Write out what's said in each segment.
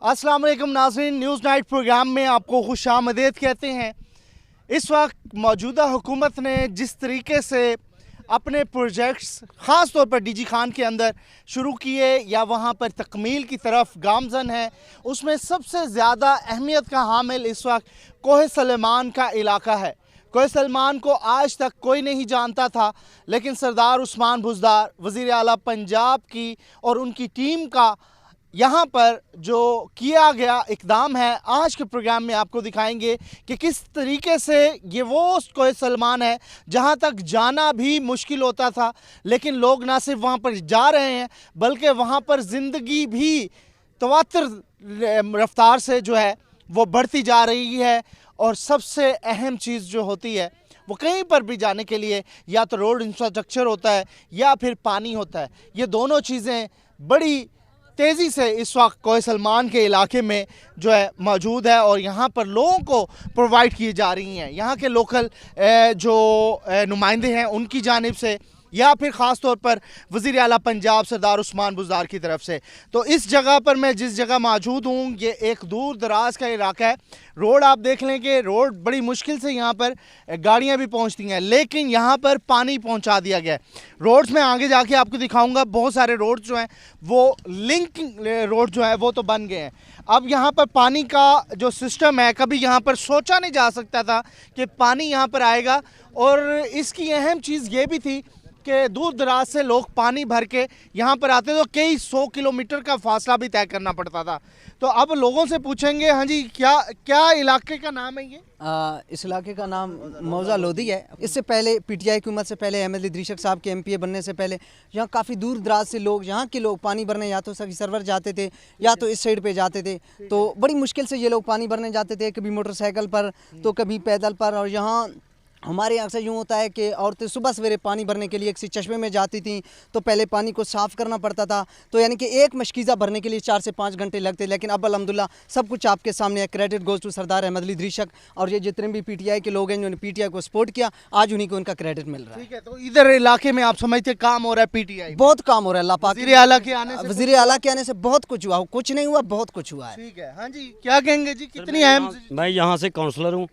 अस्सलाम वालेकुम नाज़रीन, न्यूज़ नाइट प्रोग्राम में आपको खुशामदीद कहते हैं। इस वक्त मौजूदा हुकूमत ने जिस तरीके से अपने प्रोजेक्ट्स ख़ास तौर पर डीजी खान के अंदर शुरू किए या वहाँ पर तकमील की तरफ गामजन है, उसमें सबसे ज़्यादा अहमियत का हामिल इस वक्त कोह सलेमान का इलाका है। कोह सलेमान को आज तक कोई नहीं जानता था, लेकिन सरदार उस्मान बुज़दार वज़ीर आला पंजाब की और उनकी टीम का यहाँ पर जो किया गया इक़दाम है, आज के प्रोग्राम में आपको दिखाएंगे कि किस तरीके से ये वो कोह सलेमान है जहाँ तक जाना भी मुश्किल होता था, लेकिन लोग ना सिर्फ वहाँ पर जा रहे हैं बल्कि वहाँ पर ज़िंदगी भी तवातर रफ्तार से जो है वो बढ़ती जा रही है। और सबसे अहम चीज़ जो होती है वो कहीं पर भी जाने के लिए या तो रोड इंफ्रास्ट्रक्चर होता है या फिर पानी होता है। ये दोनों चीज़ें बड़ी तेज़ी से इस वक्त कोह सलेमान के इलाके में जो है मौजूद है और यहाँ पर लोगों को प्रोवाइड की जा रही हैं। यहाँ के लोकल जो नुमाइंदे हैं उनकी जानिब से या फिर ख़ास तौर पर वज़ीर आला पंजाब सरदार उस्मान बुज़दार की तरफ से। तो इस जगह पर मैं जिस जगह मौजूद हूँ ये एक दूर दराज का इलाका है। रोड आप देख लें कि रोड बड़ी मुश्किल से यहाँ पर गाड़ियाँ भी पहुँचती हैं, लेकिन यहाँ पर पानी पहुँचा दिया गया है। रोड्स में आगे जाके आपको दिखाऊंगा, बहुत सारे रोड जो हैं वो लिंकिंग रोड जो है वो तो बन गए हैं। अब यहाँ पर पानी का जो सिस्टम है, कभी यहाँ पर सोचा नहीं जा सकता था कि पानी यहाँ पर आएगा। और इसकी अहम चीज़ ये भी थी कि दूर दराज से लोग पानी भर के यहाँ पर आते तो कई 100 किलोमीटर का फासला भी तय करना पड़ता था। तो अब लोगों से पूछेंगे, हाँ जी, क्या इलाके का नाम है ये? इस इलाके का नाम मौजा लोधी है। इससे पहले पीटीआई की हुकूमत से पहले अहमद अली दरीशक साहब के एमपीए बनने से पहले यहाँ काफ़ी दूर दराज से लोग, यहाँ के लोग पानी भरने या तो सभी सर्वर जाते थे या तो इस साइड पे जाते थे। तो बड़ी मुश्किल से ये लोग पानी भरने जाते थे, कभी मोटरसाइकिल पर तो कभी पैदल पर। और यहाँ हमारे यहाँ से यूँ होता है कि औरतें सुबह सवेरे पानी भरने के लिए किसी चश्मे में जाती थी तो पहले पानी को साफ़ करना पड़ता था। तो यानी कि एक मशकीज़ा भरने के लिए 4 से 5 घंटे लगते। लेकिन अब अल्हम्दुलिल्लाह सब कुछ आपके सामने है। क्रेडिट गोज़ टू सरदार अहमद अली दरीशक और ये जितने भी पीटीआई के लोग हैं जिन्होंने पीटीआई को सपोर्ट किया, आज उन्हीं को उनका क्रेडिट मिल रहा है। ठीक है, तो इधर इलाके में आप समझते काम हो रहा है पीटीआई? बहुत काम हो रहा है अल्लाह पाक। वज़ीर आला के आने से बहुत कुछ हुआ, कुछ नहीं हुआ, बहुत कुछ हुआ है। ठीक है, हाँ जी, क्या कहेंगे जी, कितनी अहम? मैं यहाँ से काउंसलर हूँ।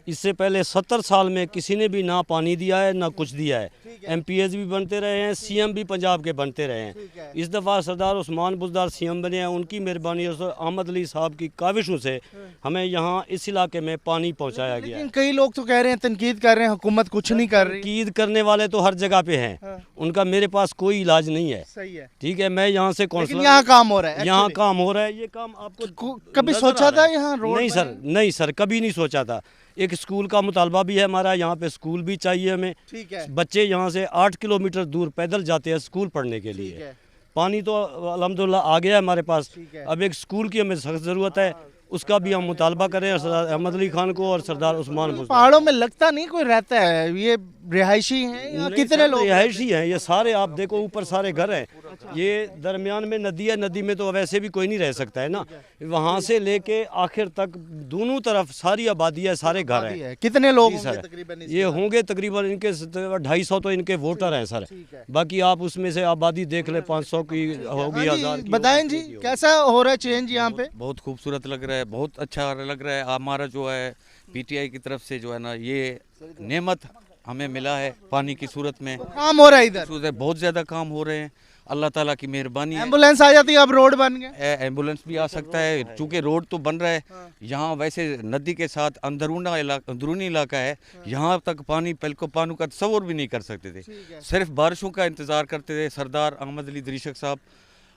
इससे पहले 70 साल में किसी ने भी ना पानी दिया है ना कुछ दिया है। एमपीएस भी बनते रहे हैं, सीएम भी पंजाब के बनते रहे हैं। इस दफ़ा सरदार उस्मान बुज़दार सीएम बने हैं, उनकी मेहरबानी और अहमद अली साहब की काविशों से हमें यहाँ इस इलाके में पानी पहुँचाया गया है। कई लोग तो कह रहे हैं, तनकीद कर रहे हैं, हुकूमत कुछ नहीं कर रही। तनकीद करने वाले तो हर जगह पे हैं, उनका मेरे पास कोई इलाज नहीं है। सही है, ठीक है, मैं यहाँ से काउंसलर, यहाँ काम हो रहा है, यहाँ काम हो रहा है। ये काम आपको कभी सोचा था यहाँ रोड? नहीं सर, नहीं सर, कभी नहीं सोचा था। एक स्कूल का मुतालबा भी है हमारा, यहाँ पे स्कूल भी चाहिए हमें। ठीक है, बच्चे यहाँ से 8 किलोमीटर दूर पैदल जाते हैं स्कूल पढ़ने के लिए। पानी तो अल्हम्दुलिल्लाह आ गया है हमारे पास, अब एक स्कूल की हमें सख्त ज़रूरत है, उसका भी हम मुतालबा करें सरदार अहमद अली खान को और सरदार उस्मान बुज़दार। पहाड़ों में लगता नहीं कोई रहता है, ये रिहायशी हैं? कितने लोग रिहायशी हैं? ये सारे आप देखो ऊपर सारे घर हैं, ये दरमियान में नदी है, नदी में तो वैसे भी कोई नहीं रह सकता है ना। वहाँ से लेके आखिर तक दोनों तरफ सारी आबादी है, सारे घर हैं। कितने लोग सर? ये होंगे तकरीबन इनके 250 तो इनके वोटर हैं सर, बाकी आप उसमें से आबादी देख ले 500 की होगी, 1000 की। बताएं जी, कैसा हो रहा है चेंज यहाँ पे? बहुत खूबसूरत लग रहा है, बहुत अच्छा लग रहा है। हमारा जो है पीटीआई की तरफ से जो है ना ये नेमत हमें मिला है पानी की सूरत में। काम हो रहा है इधर, बहुत ज़्यादा काम हो रहे हैं, अल्लाह ताला की मेहरबानी है। एम्बुलेंस आ जाती है, अब रोड बन गए, एम्बुलेंस भी आ सकता है, चूँकि रोड तो बन रहा है। यहाँ वैसे नदी के साथ अंदरूनी इलाका है, यहाँ तक पानी पानी का तस्वुर भी नहीं कर सकते थे। सिर्फ बारिशों का इंतज़ार करते थे। सरदार अहमद अली दरीशक साहब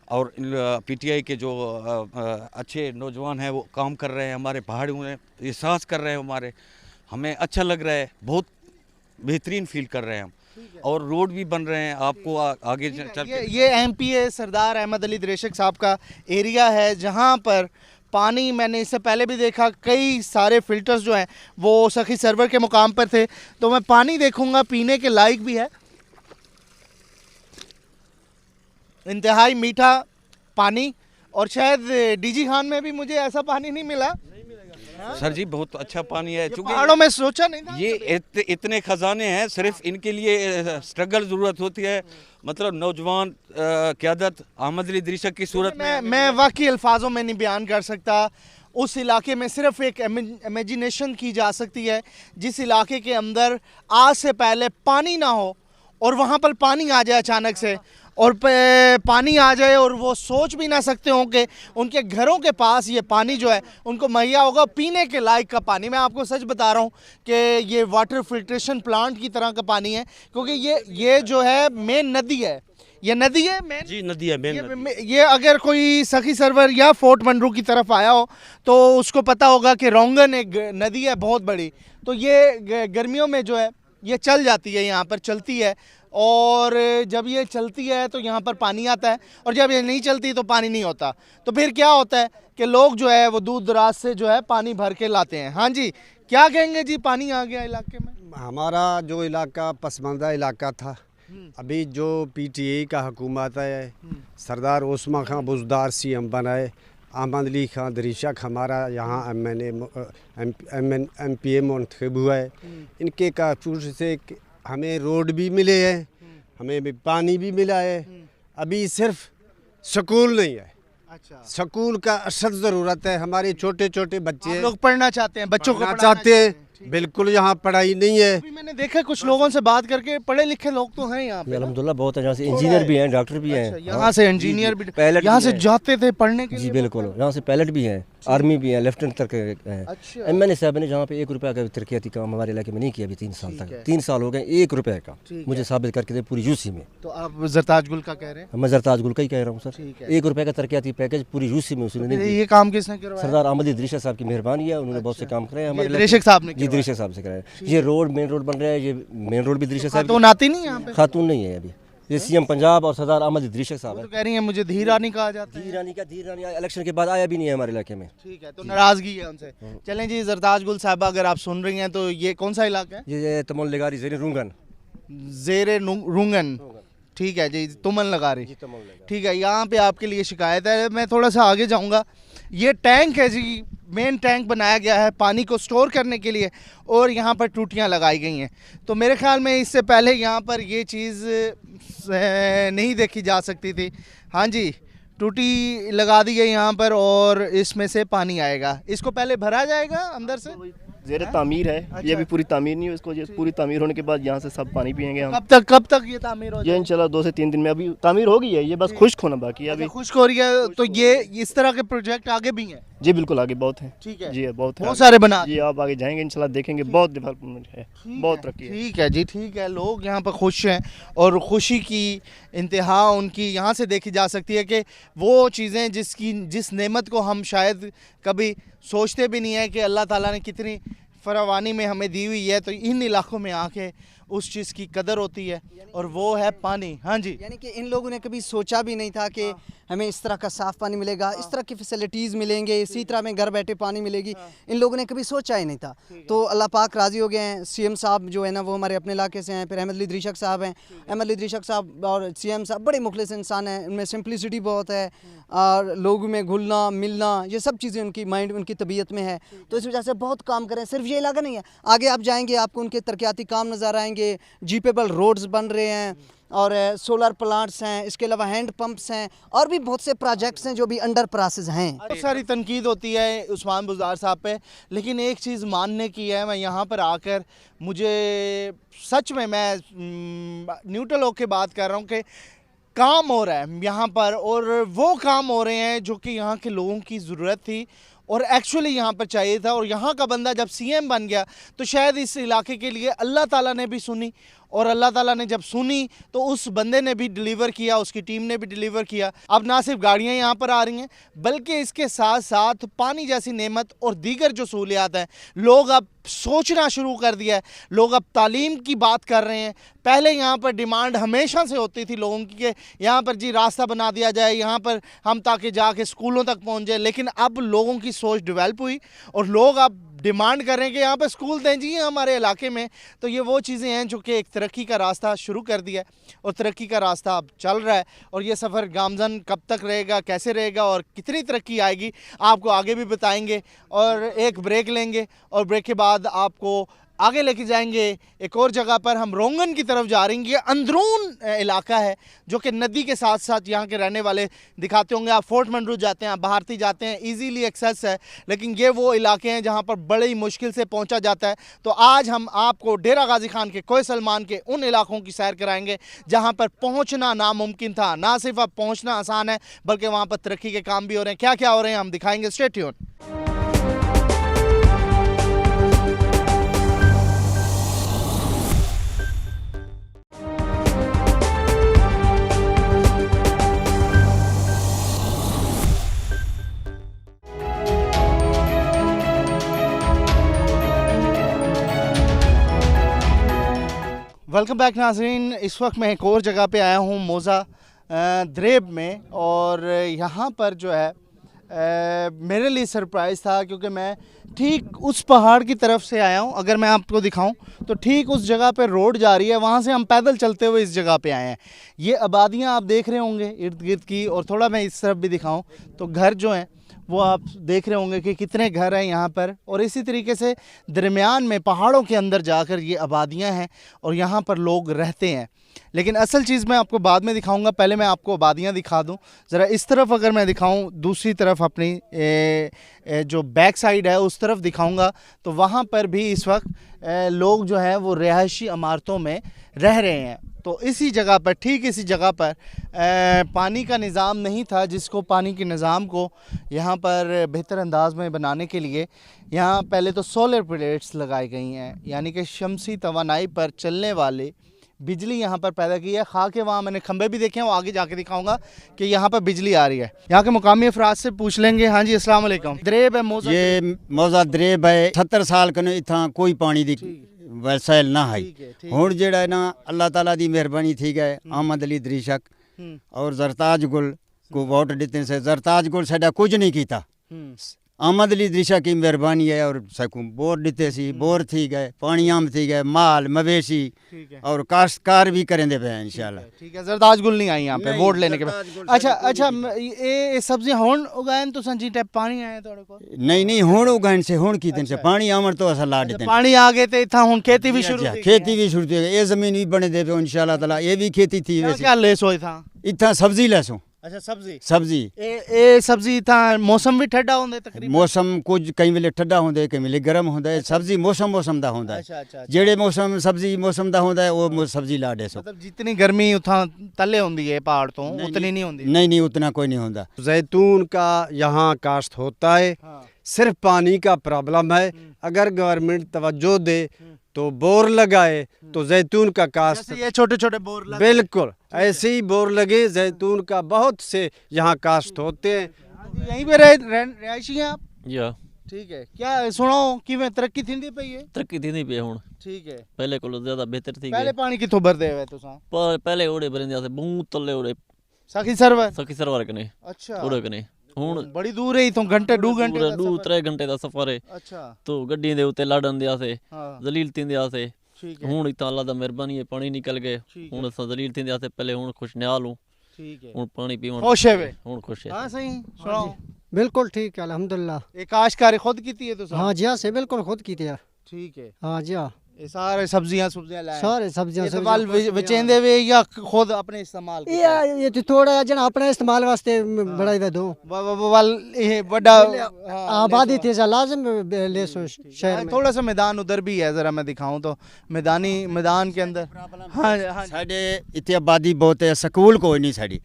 और पीटीआई के जो अच्छे नौजवान हैं वो काम कर रहे हैं, हमारे पहाड़ियों में एहसास कर रहे हैं, हमें अच्छा लग रहा है, बहुत बेहतरीन फील कर रहे हैं हम। और रोड भी बन रहे हैं, आपको आगे चल ये एमपीए सरदार अहमद अली दरीशक साहब का एरिया है जहाँ पर पानी, मैंने इससे पहले भी देखा, कई सारे फिल्टर्स जो हैं वो सखी सर्वर के मुकाम पर थे। तो मैं पानी देखूंगा, पीने के लायक भी है, इंतहाई मीठा पानी। और शायद डीजी खान में भी मुझे ऐसा पानी नहीं मिला। सर जी बहुत अच्छा पानी है, चूंकि पहाड़ों में सोचा नहीं था ये इतने खजाने हैं, सिर्फ इनके लिए स्ट्रगल जरूरत होती है, मतलब नौजवान क़यादत अहमद अली दरीशक की सूरत में। मैं वाकई अल्फाजों में नहीं बयान कर सकता। उस इलाके में सिर्फ एक इमेजिनेशन की जा सकती है, जिस इलाके के अंदर आज से पहले पानी ना हो और वहाँ पर पानी आ जाए अचानक से, और पानी आ जाए और वो सोच भी ना सकते हों कि उनके घरों के पास ये पानी जो है उनको मुहैया होगा पीने के लायक का पानी। मैं आपको सच बता रहा हूँ कि ये वाटर फिल्ट्रेशन प्लांट की तरह का पानी है, क्योंकि ये जो है मेन नदी है, ये नदी है मेन जी, नदी है मेन। ये अगर कोई सखी सरवर या फोर्ट मंडरू की तरफ आया हो तो उसको पता होगा कि रोंगन एक नदी है बहुत बड़ी, तो ये गर्मियों में जो है ये चल जाती है, यहाँ पर चलती है, और जब ये चलती है तो यहाँ पर पानी आता है, और जब ये नहीं चलती तो पानी नहीं होता। तो फिर क्या होता है कि लोग जो है वो दूर दराज से जो है पानी भर के लाते हैं। हाँ जी, क्या कहेंगे जी, पानी आ गया इलाके में? हमारा जो इलाका पसमानदा इलाका था, अभी जो पीटीआई का हुकूमत है, सरदार ओस्मा खां बुज़दार सीएम बनाए, अहमद अली खां दरीशक हमारा यहाँ MPA मुंतखब हुआ है, इनके काफूर से हमें रोड भी मिले हैं, हमें भी पानी भी मिला है। अभी सिर्फ स्कूल नहीं है, अच्छा, स्कूल का अशद ज़रूरत है। हमारे छोटे छोटे बच्चे लोग पढ़ना चाहते हैं, बच्चों को पढ़ना पढ़ाना चाहते हैं, बिल्कुल यहाँ पढ़ाई नहीं है। अभी मैंने देखा कुछ लोगों से बात करके, पढ़े लिखे लोग तो हैं यहाँ पे। अल्हम्दुलिल्लाह बहुत है, यहाँ से इंजीनियर भी हैं, डॉक्टर भी हैं। यहाँ से इंजीनियर भी, पायलट यहाँ भी से हैं। जाते थे पढ़ने के जी लिए। बिल्कुल, यहाँ से पायलट भी हैं, आर्मी भी हैं, लेफ्टिनेंट तक हैं। अच्छा। MNA साहब ने जहाँ पे 1 रुपये का तरक्याती काम हमारे इलाके में नहीं किया अभी 3 साल तक। 3 साल हो गए, 1 रुपये का मुझे साबित करके दे पूरी यूसी में। तो आप जरताज गुल का कह रहे हैं? मैं जरताज गुल का ही कह रहा हूँ सर, ठीक है। 1 रुपये का तरक्याती पैकेज पूरी यूसी में उसने नहीं दिया। ये काम किसने करवाया? सरदार अहमद अली दरीशक साहब की मेहरबानी है, उन्होंने बहुत से काम करे हैं हमारे इलाके में। दरीशक साहब ने जी दरीशक साहब से कराया। ये रोड मेन रोड बन रहा है, ये मेन रोड भी दरीशक साहब खातून आती नहीं यहाँ पे? खातून नहीं है अभी, ये CM पंजाब और सरदार अहमद अली दरीशक साहब वो है। तो कह रही है मुझे धीर रानी कहा जाता है। धीर रानी इलेक्शन के बाद आया भी नहीं है हमारे इलाके में। ठीक है, तो नाराजगी है उनसे। चलें जी, जरताज गुल साहबा अगर आप सुन रही हैं तो ये कौन सा इलाका है? ये तमोल लगारी ज़ेरे रुंगन। जेरे रुंगन, ठीक है जी, तुमन लगा रही, ठीक है। यहाँ पे आपके लिए शिकायत है, मैं थोड़ा सा आगे जाऊँगा। ये टैंक है जी, मेन टैंक बनाया गया है पानी को स्टोर करने के लिए, और यहाँ पर टूटियाँ लगाई गई हैं। तो मेरे ख्याल में इससे पहले यहाँ पर ये चीज़ नहीं देखी जा सकती थी। हाँ जी, टूटी लगा दी गई यहाँ पर, और इसमें से पानी आएगा। इसको पहले भरा जाएगा अंदर से? ज़ेरे तामीर है, ये भी पूरी तामीर नहीं है, इसको ये पूरी तामीर होने के बाद यहाँ से सब पानी पियेंगे हम। कब तक ये तामीर हो ये जाएगी? इंशाल्लाह 2 से 3 दिन में अभी तामीर हो गई है, ये बस खुश्क होना बाकी है अभी। खुश्क हो रही है, तो ये इस तरह के प्रोजेक्ट आगे भी हैं? जी बिल्कुल, आगे बहुत है। ठीक है, जी बहुत है, बहुत सारे बना जी आप आगे जाएंगे इंशाल्लाह देखेंगे, बहुत डेवलपमेंट है, बहुत तरक्की है। ठीक है जी, ठीक है। लोग यहाँ पर खुश हैं, और खुशी की इंतहा उनकी यहाँ से देखी जा सकती है कि वो चीज़ें जिस नेमत को हम शायद कभी सोचते भी नहीं है कि अल्लाह ताला ने कितनी फरावानी में हमें दी हुई है, तो इन इलाकों में आके उस चीज़ की कदर होती है, और वो है पानी। हाँ जी, यानी कि इन लोगों ने कभी सोचा भी नहीं था कि हमें इस तरह का साफ़ पानी मिलेगा, इस तरह की फैसिलिटीज़ मिलेंगे, इसी तरह में घर बैठे पानी मिलेगी, इन लोगों ने कभी सोचा ही नहीं था। तो अल्लाह पाक राज़ी हो गए हैं। CM साहब जो है ना वो हमारे अपने इलाके से हैं, फिर अहमद अली दरीशक साहब हैं। अहमद अली दरीशक साहब और CM साहब बड़े मुखलिस इंसान हैं, उनमें सिंपलिसिटी बहुत है, और लोगों में घुलना मिलना, ये सब चीज़ें उनकी माइंड उनकी तबीयत में है। तो इस वजह से बहुत काम करें। सिर्फ ये इलाका नहीं है, आगे आप जाएंगे आपको उनके तरक्याती काम नज़र आएंगे, जीपेबल रोड्स बन रहे हैं, और सोलर प्लांट्स हैं, इसके अलावा हैंड पंप्स हैं, और भी बहुत से प्रोजेक्ट्स हैं जो भी अंडर प्रोसेस हैं। बहुत सारी तनकीद होती है उस्मान बुज़दार साहब पे, लेकिन एक चीज़ मानने की है, मैं यहाँ पर आकर मुझे सच में, मैं न्यूट्रल होकर बात कर रहा हूँ कि काम हो रहा है यहाँ पर, और वो काम हो रहे हैं जो कि यहाँ के लोगों की ज़रूरत थी और एक्चुअली यहाँ पर चाहिए था। और यहाँ का बंदा जब CM बन गया तो शायद इस इलाके के लिए अल्लाह ताला ने भी सुनी, और अल्लाह ताला ने जब सुनी तो उस बंदे ने भी डिलीवर किया, उसकी टीम ने भी डिलीवर किया। अब ना सिर्फ गाड़ियाँ यहाँ पर आ रही हैं, बल्कि इसके साथ साथ पानी जैसी नेमत और दीगर जो सहूलियात हैं, लोग अब सोचना शुरू कर दिया है। लोग अब तालीम की बात कर रहे हैं। पहले यहाँ पर डिमांड हमेशा से होती थी लोगों की कि यहाँ पर जी रास्ता बना दिया जाए, यहाँ पर हम ताकि जाके स्कूलों तक पहुँच जाए, लेकिन अब लोगों की सोच डेवलप हुई और लोग अब डिमांड कर रहे हैं कि यहाँ पे स्कूल दें जी हमारे इलाके में। तो ये वो चीज़ें हैं जो कि एक तरक्की का रास्ता शुरू कर दिया है और तरक्की का रास्ता अब चल रहा है। और ये सफ़र गामजन कब तक रहेगा, कैसे रहेगा और कितनी तरक्की आएगी, आपको आगे भी बताएंगे। और एक ब्रेक लेंगे और ब्रेक के बाद आपको आगे लेके जाएंगे एक और जगह पर। हम रोंगन की तरफ जा रहे हैं। ये अंदरून इलाका है जो कि नदी के साथ साथ यहाँ के रहने वाले दिखाते होंगे। आप फोर्ट मंडरू जाते हैं, आप बहारती जाते हैं, इजीली एक्सेस है। लेकिन ये वो इलाके हैं जहाँ पर बड़ी मुश्किल से पहुँचा जाता है। तो आज हम आपको डेरा गाजी खान के कोय सलमान के उन इलाकों की सैर कराएंगे जहाँ पर पहुँचना नामुमकिन था। ना सिर्फ अब पहुँचना आसान है बल्कि वहाँ पर तरक्की के काम भी हो रहे हैं। क्या क्या हो रहे हैं हम दिखाएंगे। Stay tune. वेलकम बैक नाज़रीन। इस वक्त मैं एक और जगह पे आया हूँ, मौज़ा द्रेब में। और यहाँ पर जो है मेरे लिए सरप्राइज़ था क्योंकि मैं ठीक उस पहाड़ की तरफ से आया हूँ। अगर मैं आपको दिखाऊं तो ठीक उस जगह पे रोड जा रही है, वहाँ से हम पैदल चलते हुए इस जगह पे आए हैं। ये आबादियाँ आप देख रहे होंगे इर्द गिर्द की। और थोड़ा मैं इस तरफ भी दिखाऊं तो घर जो हैं वो आप देख रहे होंगे कि कितने घर हैं यहाँ पर। और इसी तरीके से दरमियान में पहाड़ों के अंदर जाकर ये आबादियाँ हैं और यहाँ पर लोग रहते हैं। लेकिन असल चीज़ मैं आपको बाद में दिखाऊंगा, पहले मैं आपको आबादियाँ दिखा दूँ। ज़रा इस तरफ अगर मैं दिखाऊं, दूसरी तरफ अपनी जो बैक साइड है उस तरफ दिखाऊंगा तो वहाँ पर भी इस वक्त लोग जो हैं वो रिहायशी इमारतों में रह रहे हैं। तो इसी जगह पर, ठीक इसी जगह पर पानी का निज़ाम नहीं था, जिसको पानी के निज़ाम को यहाँ पर बेहतर अंदाज में बनाने के लिए यहाँ पहले तो सोलर प्लेट्स लगाई गई हैं, यानी कि शमसी तवानाई पर चलने वाले बिजली यहाँ पर पैदा की है। खा के वहाँ मैंने खंबे भी देखे हैं, वो आगे जाके दिखाऊंगा कि यहाँ पर बिजली आ रही है। यहाँ के मुकामी अफराद से पूछ लेंगे। हाँ जी, अस्सलाम वालेकुम। द्रेब है मौज़ा, ये मौज़ा द्रेब है। 70 साल कने इतना कोई पानी दी वसैल ना है। हुण जेड़ा है ना अल्लाह ताला दी मेहरबानी थी गए अहमद अली दरीशक और जरताज गुल को वोट देते से जरताज गुल साडा कुछ नहीं कीता। अहमद अली दरीशा की मेहरबानी है और सकूं बोर दिते सी, बोर थी गए, पानी आम थी गए, माल मवेशी और काश्तकार भी करेंदे पे इंशाल्लाह। ठीक है, जरदाज गुल नहीं आई यहाँ पे वोट लेने के बाद। अच्छा ये सब्जियां हुण उगाएं तो संजी टाइप पानी आए थोड़े को? नहीं हुण उगाइन से हुण की दिन से पानी आमर तो असा ला देते पानी आ गए थे इथा हुण खेती भी शुरू खेती भी शुरू थी। ये जमीन भी बने दे पे इंशाल्लाह ताला। ये भी खेती थी वैसे क्या ले सो था इथा सब्जी लेसो। अच्छा सब्जी ए सब्जी था। मौसम भी ठंडा होंदे तकरीबन? मौसम कुछ कई वेले ठंडा होंदे, कई वेले गर्म होंदा है। सब्जी मौसम दा होंदा है। जेड़े मौसम सब्जी मौसम दा होंदा है वो सब्जी ला दे सो। मतलब जितनी गर्मी उथा तले होंदी है पहाड़ तो उतनी नहीं होंदी? नहीं उतना कोई नहीं होंदा। जैतून का यहाँ काश्त होता है। सिर्फ पानी का प्रॉब्लम है। अगर गवर्नमेंट तवज्जो दे तो बोर लगाए तो जैतून का काश्त, ये छोटे छोटे बोर लगे, बिल्कुल ऐसे ही बोर लगे। जैतून का बहुत से यहाँ काश्त होते हैं। यहीं पे रहायशी हैं आप? या ठीक है। क्या सुनो कि मैं तरक्की थींदी पई है? तरक्की थी नहीं पे हुण। ठीक है। पहले को ज्यादा बेहतर थी। पहले पानी किथों भरदे हुए तुसा? पहले ओड़े भरंदे से बहुत तले ओड़े सखी सरवर कने। अच्छा ओड़े कने हुण बड़ी दूर है तो घंटे 2 घंटे पूरा 2-3 घंटे दा सफर है। अच्छा तो गड्डी दे उते लाडन दिया से हां जलील थिंदिया से। ठीक है। हुण इतना अल्लाह दा मेहरबानी है पानी निकल गए। हुण अस जलील थिंदिया से पहले हुण खुशनियाल हूं। ठीक है। हुण पानी पीवन खुश है वे? हुण खुश है। हां सही सुनाओ। बिल्कुल ठीक है अल्हम्दुलिल्लाह। एक काश्तकारी खुद कीती है तुसा? हाँ जी हाँ से बिल्कुल खुद की थी। ठीक है। हाँ जी हाँ ये सारे सब्जियां लाए? सारे सब्जियां बेचेंदे वे या खुद अपने इस्तेमाल? ये तो थोड़ा जना अपने इस्तेमाल वास्ते बड़ा दे दो। ये बड़ा आबादी थी लाजिम ले सो शहर में। थोड़ा सा मैदान उधर भी है, जरा मैं दिखाऊं तो मैदान के अंदर। हाँ साडे इतनी आबादी बहुत है, स्कूल कोई नहीं साड़ी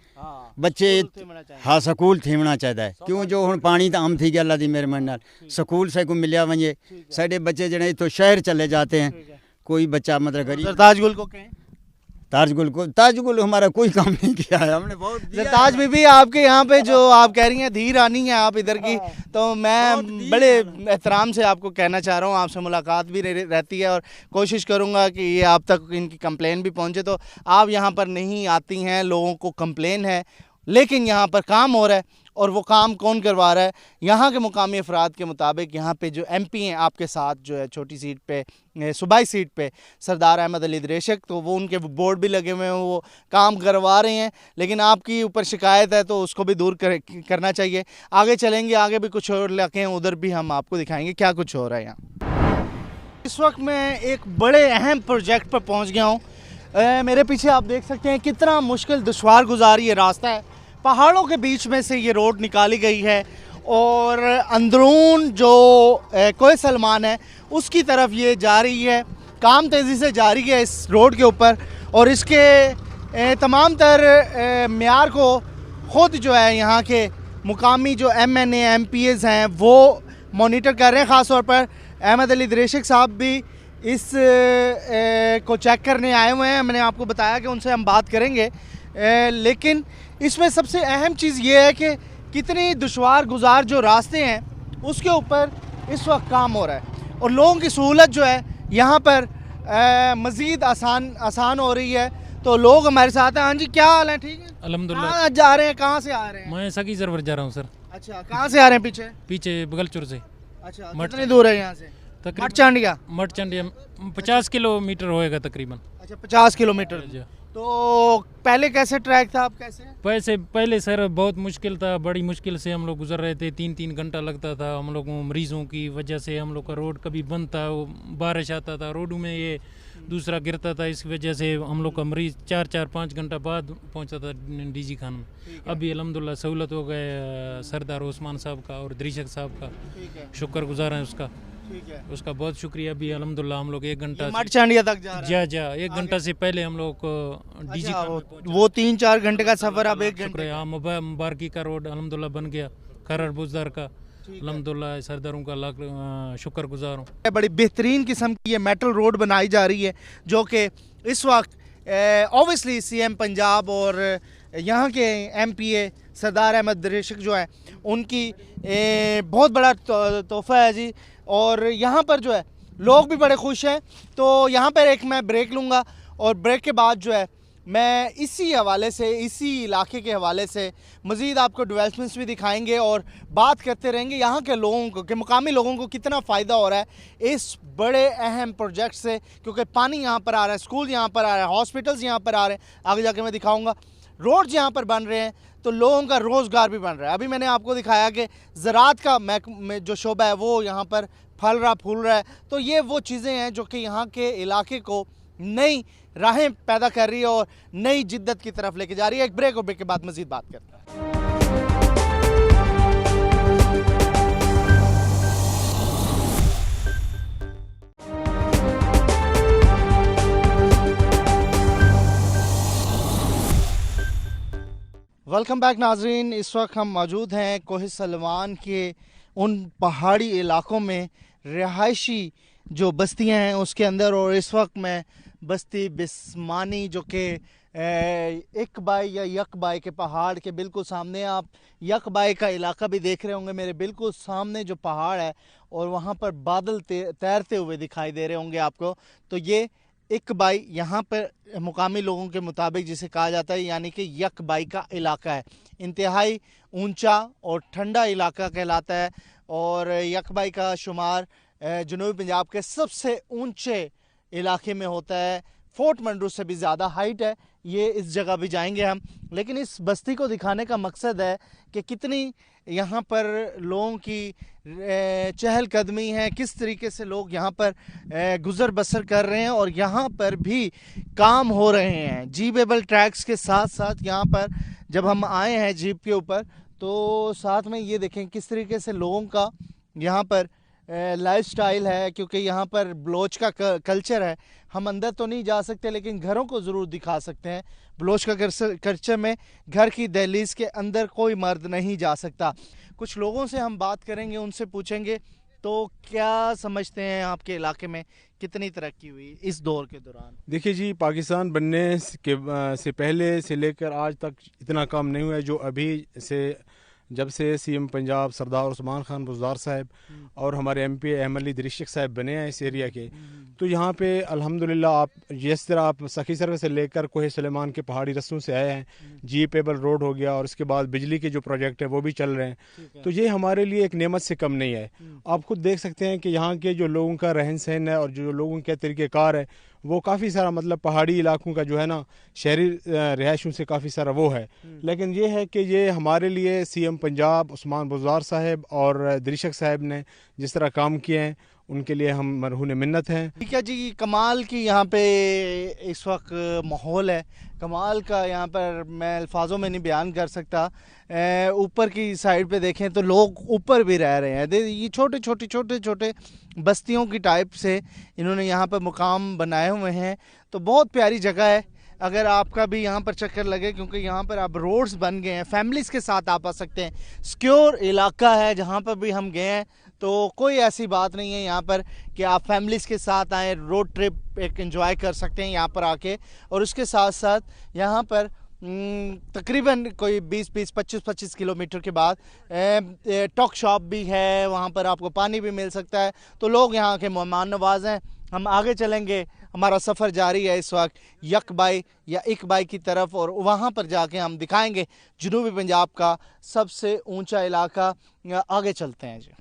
बच्चे। हाँ स्कूल थीवना चाहिए है क्यों जो हुण पानी तो आम थी गया अल्लाह दी मेहरबानी नाल स्कूल से को मिलिया वजे। साडे बच्चे जने तो शहर चले जाते हैं। कोई बच्चा मतलब गरीब। ताजगुल को कहें? ताजगुल हमारा कोई काम नहीं किया है हमने बहुत। ताज बीबी आपके यहाँ पे जो आप कह रही हैं धी रानी है आप इधर की, तो मैं बड़े एहतराम से आपको कहना चाह रहा हूँ, आपसे मुलाकात भी रहती है और कोशिश करूँगा कि ये आप तक इनकी कंप्लेन भी पहुँचे। तो आप यहाँ पर नहीं आती हैं, लोगों को कंप्लेन है, लेकिन यहाँ पर काम हो रहा है और वो काम कौन करवा रहा है। यहाँ के मुकामी अफराद के मुताबिक यहाँ पे जो MP हैं आपके साथ जो है छोटी सीट पे, सूबाई सीट पे, सरदार अहमद अली दरेशक, तो वो उनके बोर्ड भी लगे हुए हैं, वो काम करवा रहे हैं, लेकिन आपकी ऊपर शिकायत है तो उसको भी दूर करना चाहिए। आगे चलेंगे, आगे भी कुछ और इलाके हैं, उधर भी हम आपको दिखाएंगे क्या कुछ हो रहा है यहाँ। इस वक्त मैं एक बड़े अहम प्रोजेक्ट पर पहुँच गया हूँ। मेरे पीछे आप देख सकते हैं कितना मुश्किल दुश्वार गुजार ये रास्ता है। पहाड़ों के बीच में से ये रोड निकाली गई है और अंदरून जो कोहे सलमान है उसकी तरफ ये जा रही है। काम तेज़ी से जारी है इस रोड के ऊपर और इसके तमाम तर मेयार को ख़ुद जो है यहाँ के मुकामी जो MNA MPs हैं वो मॉनिटर कर रहे हैं। ख़ास तौर पर अहमद अली दरेशक साहब भी इस को चेक करने आए हुए हैं। मैंने आपको बताया कि उनसे हम बात करेंगे, लेकिन इसमें सबसे अहम चीज़ ये है कि कितनी दुश्वार गुजार जो रास्ते हैं उसके ऊपर इस वक्त काम हो रहा है और लोगों की सहूलत जो है यहाँ पर मज़ीद आसान हो रही है। तो लोग हमारे साथ हैं। हाँ जी, क्या हाल है? ठीक है, अल्हम्दुलिल्लाह। जा रहे हैं, कहाँ से आ रहे हैं? मैं सकी सरवर जा रहा हूँ सर। अच्छा, कहाँ से आ रहे हैं? पीछे बगलचुर से। अच्छा, कितनी दूर है यहाँ से? मठ चांडिया 50 किलोमीटर होएगा तकरीबन। अच्छा, 50 किलोमीटर। तो पहले कैसे ट्रैक था, आप कैसे? पहले सर बहुत मुश्किल था, बड़ी मुश्किल से हम लोग गुजर रहे थे। 3-3 घंटा लगता था हम लोग मरीजों की वजह से। हम लोग का रोड कभी बंद था, बारिश आता था, रोडों में ये दूसरा गिरता था, इस वजह से हम लोग का मरीज 4-5 घंटा बाद पहुंचा था DG खान में। अभी अल्हम्दुलिल्लाह सहूलत हो गए सरदार ओस्मान साहब का और दरीशक साहब का, शुक्रगुजार हैं उसका बहुत शुक्रिया। अभी अल्हम्दुलिल्लाह हम लोग 1 घंटा मठ चांडिया तक जा रहे हैं। 1 घंटा से पहले हम लोग DG वो 3-4 घंटे का सफर अब 1 घंटे। हाँ, मुबारकी का रोड अल्हम्दुलिल्लाह बन गया, खरर बुजदार का। अल्हम्दुलिल्लाह सरदारों का लाख शुक्रगुजार हूँ। बड़ी बेहतरीन किस्म की ये मेटल रोड बनाई जा रही है जो कि इस वक्त ऑब्वियसली CM पंजाब और यहाँ के MPA सरदार अहमद दरेशक जो है उनकी बहुत बड़ा तोहफा है जी। और यहाँ पर जो है लोग भी बड़े खुश हैं। तो यहाँ पर एक मैं ब्रेक लूँगा और ब्रेक के बाद जो है मैं इसी हवाले से, इसी इलाके के हवाले से मज़ीद आपको डेवलपमेंट्स भी दिखाएंगे और बात करते रहेंगे यहाँ के लोगों को, के मुकामी लोगों को कितना फ़ायदा हो रहा है इस बड़े अहम प्रोजेक्ट से, क्योंकि पानी यहाँ पर आ रहा है, स्कूल यहाँ पर आ रहा है, हॉस्पिटल्स यहाँ पर आ रहे हैं, आगे जाके मैं दिखाऊँगा। रोड्स यहाँ पर बन रहे हैं तो लोगों का रोज़गार भी बन रहा है। अभी मैंने आपको दिखाया कि ज़राअत का में जो शोबा है वो यहाँ पर फल रहा फूल रहा है। तो ये वो चीज़ें हैं जो कि यहाँ के इलाके को नई राहें पैदा कर रही है और नई जिद्दत की तरफ लेके जा रही है। एक ब्रेक और ब्रेक के बाद मज़ीद बात करते हैं। वेलकम बैक नाजरीन। इस वक्त हम मौजूद हैं कोहे सलमान के उन पहाड़ी इलाकों में, रिहायशी जो बस्तियां हैं उसके अंदर, और इस वक्त मैं बस्ती बिस्मानी जो कि इकबाई या यकबाई के पहाड़ के बिल्कुल सामने, आप यकबाई का इलाका भी देख रहे होंगे मेरे बिल्कुल सामने जो पहाड़ है और वहाँ पर बादल तैरते हुए दिखाई दे रहे होंगे आपको। तो ये इकबाई यहाँ पर मुकामी लोगों के मुताबिक जिसे कहा जाता है यानी कि यकबाई का इलाका है, इंतहाई ऊंचा और ठंडा इलाका कहलाता है। और यकबाई का शुमार जनूबी पंजाब के सबसे ऊंचे इलाके में होता है, फोर्ट मंडरू से भी ज़्यादा हाइट है ये। इस जगह भी जाएंगे हम, लेकिन इस बस्ती को दिखाने का मकसद है कि कितनी यहाँ पर लोगों की चहलकदमी है, किस तरीके से लोग यहाँ पर गुज़र बसर कर रहे हैं और यहाँ पर भी काम हो रहे हैं। जीपेबल ट्रैक्स के साथ साथ यहाँ पर जब हम आए हैं जीप के ऊपर तो साथ में ये देखें किस तरीके से लोगों का यहाँ पर लाइफस्टाइल है, क्योंकि यहाँ पर बलोच का कल्चर है। हम अंदर तो नहीं जा सकते लेकिन घरों को ज़रूर दिखा सकते हैं। बलोच का कल्चर में घर की दहलीज के अंदर कोई मर्द नहीं जा सकता। कुछ लोगों से हम बात करेंगे, उनसे पूछेंगे तो क्या समझते हैं आपके इलाके में कितनी तरक्की हुई इस दौर के दौरान। देखिए जी, पाकिस्तान बनने से पहले से लेकर आज तक इतना काम नहीं हुआ है जो अभी से जब से सीएम पंजाब सरदार उस्मान खान बुज़दार साहब और हमारे एमपी अहमद अली दरीशक साहब बने हैं इस एरिया के, तो यहाँ पे अल्हम्दुलिल्लाह आप जिस तरह आप सखी सर्वे से लेकर कोहे सुलेमान के पहाड़ी रस्तों से आए हैं, जीपेबल रोड हो गया और उसके बाद बिजली के जो प्रोजेक्ट है वो भी चल रहे हैं, तो ये हमारे लिए एक नेमत से कम नहीं है। आप खुद देख सकते हैं कि यहाँ के जो लोगों का रहन सहन है और जो लोगों के तरीक़ेकार है वो काफ़ी सारा मतलब पहाड़ी इलाकों का जो है ना शहरी रिहायशों से काफ़ी सारा वो है। लेकिन ये है कि ये हमारे लिए सीएम पंजाब उस्मान बुज़दार साहब और दरीशक साहब ने जिस तरह काम किए हैं उनके लिए हम मरहून मिन्नत हैं। ठीक है जी, कमाल की यहाँ पे इस वक्त माहौल है, कमाल का यहाँ पर मैं अल्फाजों में नहीं बयान कर सकता। ऊपर की साइड पे देखें तो लोग ऊपर भी रह रहे हैं, ये छोटे छोटे बस्तियों की टाइप से इन्होंने यहाँ पर मुकाम बनाए हुए हैं। तो बहुत प्यारी जगह है, अगर आपका भी यहाँ पर चक्कर लगे, क्योंकि यहाँ पर अब रोड्स बन गए हैं, फैमिलीज़ के साथ आप आ सकते हैं। सिक्योर इलाका है, जहाँ पर भी हम गए हैं तो कोई ऐसी बात नहीं है यहाँ पर कि आप फैमिलीज़ के साथ आएँ, रोड ट्रिप एक एंजॉय कर सकते हैं यहाँ पर आके। और उसके साथ साथ यहाँ पर तकरीबन कोई 20-25 किलोमीटर के बाद टॉक शॉप भी है, वहाँ पर आपको पानी भी मिल सकता है। तो लोग यहाँ के मेहमान नवाज हैं। हम आगे चलेंगे, हमारा सफ़र जारी है इस वक्त यकबाई या इकबाई की तरफ, और वहाँ पर जाके हम दिखाएंगे जनूबी पंजाब का सबसे ऊंचा इलाका। आगे चलते हैं जी।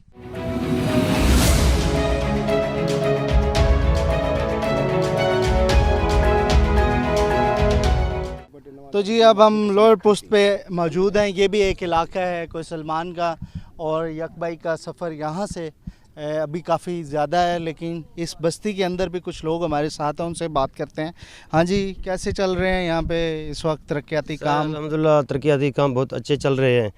तो जी अब हम लोअर पोस्ट पे मौजूद हैं। ये भी एक इलाका है कोई सलमान का, और यकबाई का सफ़र यहाँ से अभी काफ़ी ज़्यादा है, लेकिन इस बस्ती के अंदर भी कुछ लोग हमारे साथ हैं, उनसे बात करते हैं। हाँ जी, कैसे चल रहे हैं यहाँ पे इस वक्त तरक्याती काम? अल्हम्दुलिल्लाह तरक्याती काम बहुत अच्छे चल रहे हैं।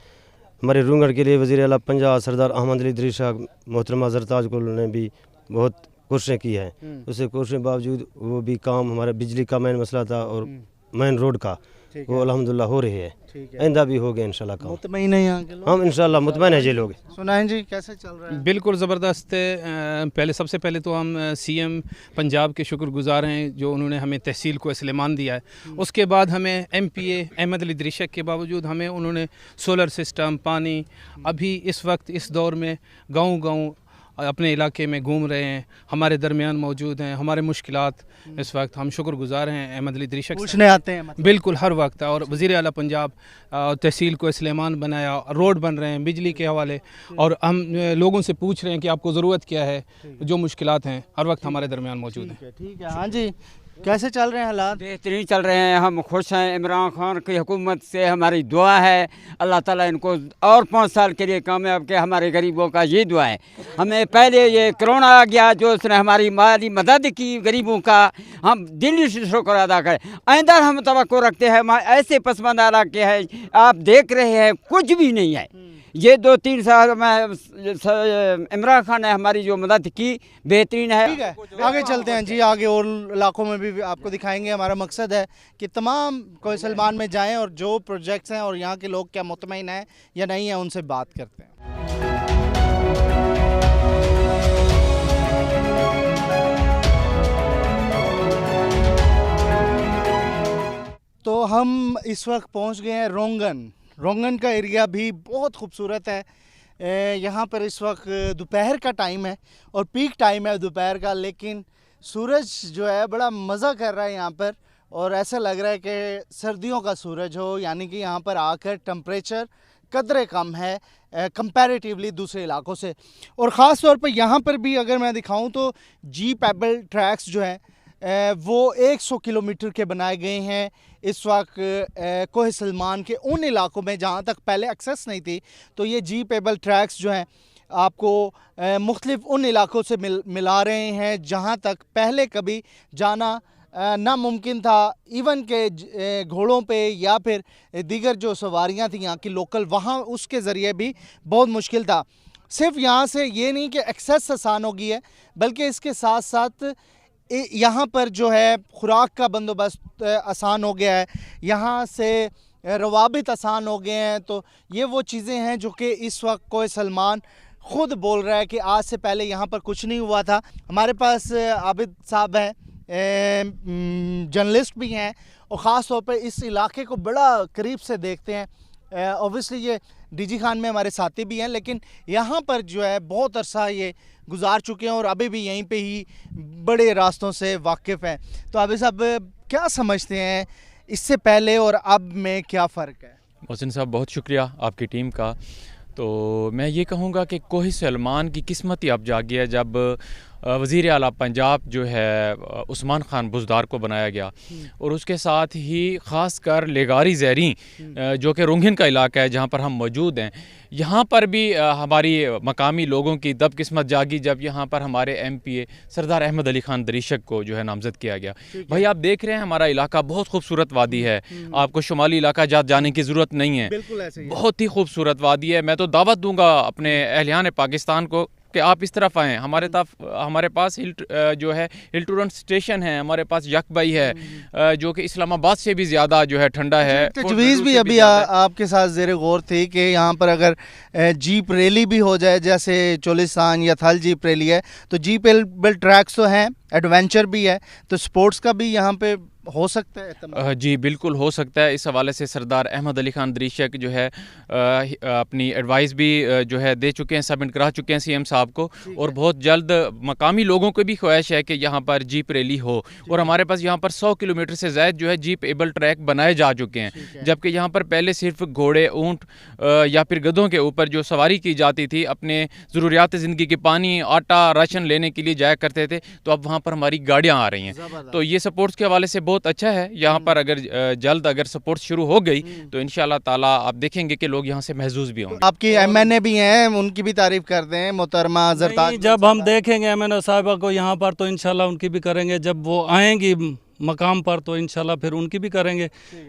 हमारे रूंगढ़ के लिए वज़ीर आला पंजाब सरदार अहमद अली दरीशक मोहतरमा ज़रताज गुल ने भी बहुत कोशिशें की हैं। उससे कोशिशों के बावजूद वो भी काम, हमारा बिजली का मेन मसला था और मेन रोड का, वो अल्हम्दुलिल्लाह हो रही है, आइंदा भी हो गए इंशाल्लाह काम। मुतमईन है यहाँ के लोग? हम इंशाल्लाह मुतमईन है जी लोग। सुनाएं जी, कैसे चल रहा है? बिल्कुल ज़बरदस्त है। सबसे पहले तो हम सीएम पंजाब के शुक्रगुजार हैं जो उन्होंने हमें तहसील को सुलेमान दिया है। उसके बाद हमें एमपीए अहमद अली दरीशक के बावजूद हमें उन्होंने सोलर सिस्टम, पानी, अभी इस वक्त इस दौर में गाँव अपने इलाके में घूम रहे हैं, हमारे दरमियान मौजूद हैं। हमारे मुश्किलात इस वक्त हम शुक्रगुजार हैं अहमद अली दरीशक पूछने आते हैं मतलब। बिल्कुल हर वक्त। और वज़ीर आला पंजाब तहसील को सुलेमान बनाया, रोड बन रहे हैं बिजली के हवाले, और हम लोगों से पूछ रहे हैं कि आपको ज़रूरत क्या है, जो मुश्किलात हैं हर वक्त हमारे दरमियान मौजूद हैं। ठीक है। हाँ जी, कैसे चल रहे हैं हालात? बेहतरीन चल रहे हैं, हम खुश हैं। इमरान खान की हुकूमत से हमारी दुआ है, अल्लाह ताला इनको और 5 साल के लिए कामयाब के, हमारे गरीबों का ये दुआ है। हमें पहले ये कोरोना आ गया जो उसने हमारी माली मदद की गरीबों का, हम दिली से शुक्र अदा करें। आइंदा हम तवक्को रखते हैं। ऐसे पसमानदा इलाके हैं, आप देख रहे हैं कुछ भी नहीं है। ये 2-3 साल में इमरान खान ने हमारी जो मदद की बेहतरीन है। ठीक है, आगे चलते हैं जी, आगे और इलाकों में भी आपको दिखाएंगे। हमारा मकसद है कि तमाम कोई सलमान में जाएं और जो प्रोजेक्ट्स हैं और यहाँ के लोग क्या मुतमईन हैं या नहीं है, उनसे बात करते हैं। तो हम इस वक्त पहुँच गए हैं रोंगन का एरिया भी बहुत खूबसूरत है। यहाँ पर इस वक्त दोपहर का टाइम है और पीक टाइम है दोपहर का, लेकिन सूरज जो है बड़ा मज़ा कर रहा है यहाँ पर, और ऐसा लग रहा है कि सर्दियों का सूरज हो। यानी कि यहाँ पर आकर टेम्परेचर कदरे कम है कंपैरेटिवली दूसरे इलाकों से। और ख़ास तौर पर यहाँ पर भी अगर मैं दिखाऊँ तो जीपेबल ट्रैक्स जो हैं वो 100 किलोमीटर के बनाए गए हैं इस वक्त कोहे सलमान के उन इलाकों में जहाँ तक पहले एक्सेस नहीं थी। तो ये जीपेबल ट्रैक्स जो हैं आपको मुख्तलिफ उन इलाकों से मिला रहे हैं जहाँ तक पहले कभी जाना नामुमकिन था। इवन के घोड़ों पे या फिर दीगर जो सवारियाँ थी यहाँ की लोकल, वहाँ उसके ज़रिए भी बहुत मुश्किल था। सिर्फ यहाँ से ये नहीं कि एक्सेस आसान हो गई है, बल्कि इसके साथ साथ यहाँ पर जो है खुराक का बंदोबस्त आसान हो गया है, यहाँ से रवाबित आसान हो गए हैं। तो ये वो चीज़ें हैं जो कि इस वक्त कोहे सलमान ख़ुद बोल रहा है कि आज से पहले यहाँ पर कुछ नहीं हुआ था। हमारे पास आबिद साहब हैं, जर्नलिस्ट भी हैं, और ख़ास तौर पर इस इलाके को बड़ा करीब से देखते हैं। ऑब्वियसली ये डीजी खान में हमारे साथी भी हैं, लेकिन यहाँ पर जो है बहुत अरसा ये गुजार चुके हैं और अभी भी यहीं पे ही बड़े रास्तों से वाकिफ़ हैं। तो अभी साहब क्या समझते हैं इससे पहले और अब में क्या फ़र्क है? मोहसिन साहब बहुत शुक्रिया आपकी टीम का। तो मैं ये कहूँगा कि कोही सलमान की किस्मत ही अब जागी है जब वज़ीर आला पंजाब जो है उस्मान खान बुज़दार को बनाया गया, और उसके साथ ही ख़ास कर लेगारी ज़ैरी जो कि रोंघिन का इलाका है जहाँ पर हम मौजूद हैं, यहाँ पर भी हमारी मकामी लोगों की तब किस्मत जागी जब यहाँ पर हमारे MPA सरदार अहमद अली ख़ान दरीशक को जो है नामज़द किया गया। भाई आप देख रहे हैं हमारा इलाका बहुत खूबसूरत वादी है, आपको शुमाली इलाका जाने की ज़रूरत नहीं है, बहुत ही खूबसूरत वादी है। मैं तो दावत दूँगा अपने अहलियान पाकिस्तान को कि आप इस तरफ आएँ। हमारे पास जो है हिल्टूरन स्टेशन है, हमारे पास यकबाई है जो कि इस्लामाबाद से भी ज़्यादा जो है ठंडा है। तजवीज़ भी अभी आपके साथ ज़ेरे गौर थी कि यहाँ पर अगर जीप रैली भी हो जाए, जैसे चोलिस्तान या थल जीप रैली है, तो जीप ट्रैक्स तो हैं, एडवेंचर भी है, तो स्पोर्ट्स का भी यहाँ पे हो सकता है? जी बिल्कुल हो सकता है। इस हवाले से सरदार अहमद अली ख़ान दरीशक जो है अपनी एडवाइस भी जो है दे चुके हैं, सबमिट करा चुके हैं CM साहब को, और बहुत जल्द मकामी लोगों को भी ख्वाहिश है कि यहाँ पर जीप रैली हो। और हमारे पास यहाँ पर 100 किलोमीटर से ज़ायद जो है जीप एबल ट्रैक बनाए जा चुके हैं, जबकि यहाँ पर पहले सिर्फ घोड़े, ऊँट या फिर गधों के ऊपर जो सवारी की जाती थी, अपने ज़रूरियात ज़िंदगी के पानी, आटा, राशन लेने के लिए जाया करते थे, तो अब वहाँ पर हमारी गाड़ियाँ आ रही हैं। तो ये सपोर्ट्स के हवाले से बहुत अच्छा है। यहाँ पर अगर जल्द अगर सपोर्ट शुरू हो गई तो इंशाल्लाह ताला आप देखेंगे कि लोग यहाँ से महसूस भी होंगे। आपकी MNA भी हैं, उनकी भी तारीफ करते हैं मोहतरमा ज़रताज। जब हम देखेंगे MNA साहिबा को यहाँ पर तो इंशाल्लाह उनकी भी करेंगे, जब वो आएंगी मकाम पर तो इंशाल्लाह फिर उनकी भी करेंगे,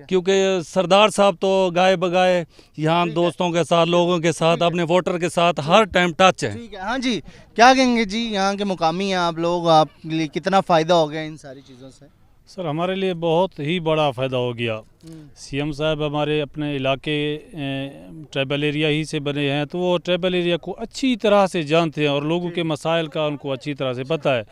क्योंकि सरदार साहब तो गाए बगाए यहाँ दोस्तों के साथ, लोगों के साथ, अपने वोटर के साथ हर टाइम टच है। ठीक है, हाँ जी, क्या कहेंगे जी, यहाँ के मुकामी हैं आप लोग, आपके लिए कितना फ़ायदा हो गया इन सारी चीज़ों से? सर हमारे लिए बहुत ही बड़ा फ़ायदा हो गया। CM साहब हमारे अपने इलाके ट्राइबल एरिया ही से बने हैं, तो वो ट्राइबल एरिया को अच्छी तरह से जानते हैं और लोगों के मसाइल का उनको अच्छी तरह से पता है।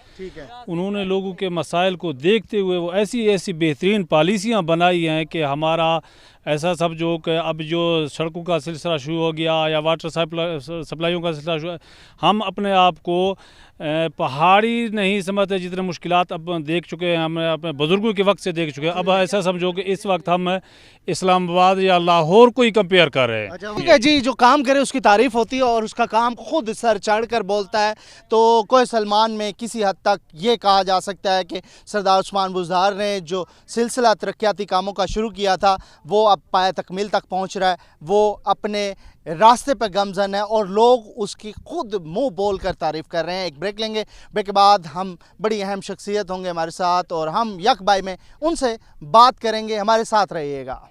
उन्होंने लोगों के मसाइल को देखते हुए वो ऐसी बेहतरीन पॉलिसियाँ बनाई हैं कि हमारा ऐसा सब जो कि अब जो सड़कों का सिलसिला शुरू हो गया या वाटर सप्लाइयों का सिलसिला शुरू, हम अपने आप को पहाड़ी नहीं समझते जितने मुश्किलात अब देख चुके हैं, हम अपने बुजुर्गों के वक्त से देख चुके हैं। अब ऐसा समझो कि इस वक्त हम इस्लामाबाद या लाहौर को ही कंपेयर कर रहे हैं। ठीक है जी, जो काम करे उसकी तारीफ होती है और उसका काम खुद सर चढ़ कर बोलता है। तो कोई सलमान में किसी हद तक ये कहा जा सकता है कि सरदार उस्मान बुज़दार ने जो सिलसिला तरक्याती कामों का शुरू किया था वो अब पाया तकमील तक पहुँच रहा है, वो अपने रास्ते पर गमजन है और लोग उसकी खुद मुंह बोल कर तारीफ़ कर रहे हैं। एक ब्रेक लेंगे, ब्रेक के बाद हम बड़ी अहम शख्सियत होंगे हमारे साथ और हम यकबाई में उनसे बात करेंगे। हमारे साथ रहिएगा।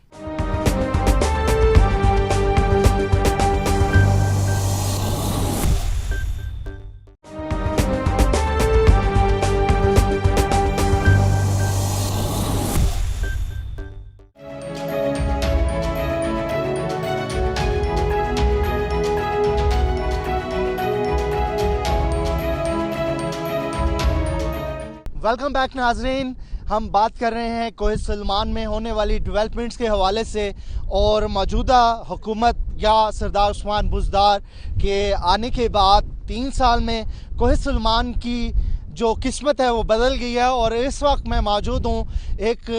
वेलकम बैक नाजरीन, हम बात कर रहे हैं कोहे सलमान में होने वाली डेवलपमेंट्स के हवाले से और मौजूदा हुकूमत या सरदार उस्मान बुज़दार के आने के बाद 3 साल में कोहे सलमान की जो किस्मत है वो बदल गई है। और इस वक्त मैं मौजूद हूँ एक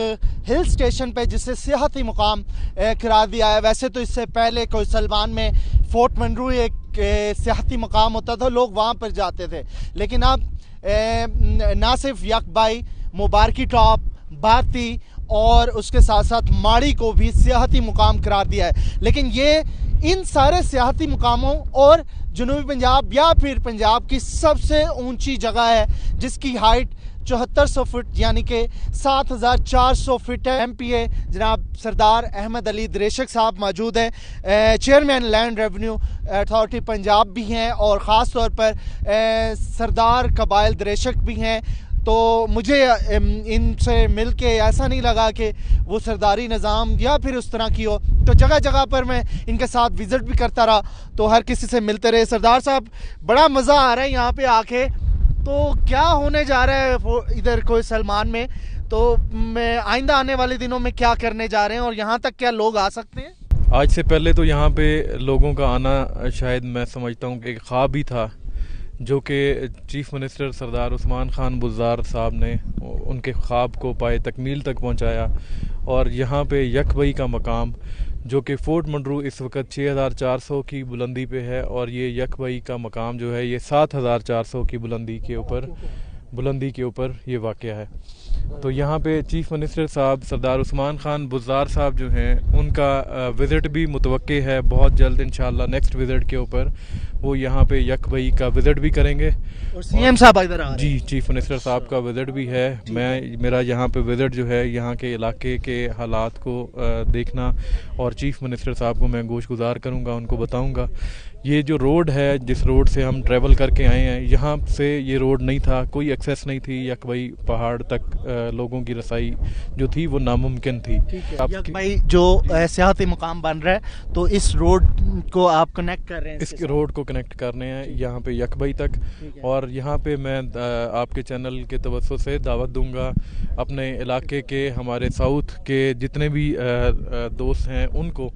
हिल स्टेशन पे जिसे सियाहती मुकाम करार दिया है। वैसे तो इससे पहले कोहे सलमान में फोर्ट मनरू एक सियाहती मुकाम होता था, लोग वहाँ पर जाते थे, लेकिन अब ना सिर्फ यकबाई, मुबारकी टॉप, भारती और उसके साथ साथ माड़ी को भी सियाहती मुकाम करार दिया है। लेकिन ये इन सारे सियाहती मुकामों और जनूबी पंजाब या फिर पंजाब की सबसे ऊंची जगह है जिसकी हाइट 7400 फुट यानी कि 7400 फीट है। MPA जनाब सरदार अहमद अली दरीशक साहब मौजूद हैं, chairman land revenue authority Punjab भी हैं और ख़ास तौर पर सरदार कबाइल दरीशक भी हैं। तो मुझे इनसे मिल के ऐसा नहीं लगा कि वो सरदारी निज़ाम या फिर उस तरह की हो, तो जगह जगह पर मैं इनके साथ विज़िट भी करता रहा, तो हर किसी से मिलते रहे। सरदार साहब बड़ा मज़ा आ रहा है यहाँ पे आके। तो क्या होने जा रहा है इधर कोहे सलमान में, तो मैं आइंदा आने वाले दिनों में क्या करने जा रहे हैं और यहाँ तक क्या लोग आ सकते हैं? आज से पहले तो यहाँ पे लोगों का आना शायद मैं समझता हूँ कि एक ख्वाब ही था, जो कि चीफ़ मिनिस्टर सरदार उस्मान खान बुज़दार साहब ने उनके ख्वाब को पाए तकमील तक पहुँचाया। और यहाँ पे यकबई का मकाम जो कि फोर्ट मंडरू इस वक्त 6400 की बुलंदी पे है, और ये यकबई का मकाम जो है ये 7400 की बुलंदी के ऊपर ये वाक़या है। तो यहाँ पे चीफ़ मिनिस्टर साहब सरदार उस्मान खान बुज़दार साहब जो हैं उनका विज़िट भी मुतवक्के है बहुत जल्द इंशाअल्लाह। नेक्स्ट विज़िट के ऊपर वो यहाँ पे यकबई का विज़िट भी करेंगे और सीएम साहब इधर आ रहे हैं। जी, चीफ़ मिनिस्टर साहब का विज़िट भी है। मेरा यहाँ पे विज़िट जो है यहाँ के इलाके के हालात को देखना, और चीफ़ मिनिस्टर साहब को मैं गोशगुजार करूँगा, उनको बताऊँगा ये जो रोड है जिस रोड से हम ट्रैवल करके आए हैं, यहाँ से ये रोड नहीं था, कोई एक्सेस नहीं थी, यकबई पहाड़ तक लोगों की रसाई जो थी वो नामुमकिन थी। यकबई जो सियाहती मुकाम बन रहा है, तो इस रोड को आप कनेक्ट कर रहे हैं, इस रोड को कनेक्ट करने हैं यहाँ पे यकबई तक। और यहाँ पे मैं आपके चैनल के तवज्जो से दावत दूंगा अपने इलाके के हमारे साउथ के जितने भी दोस्त हैं उनको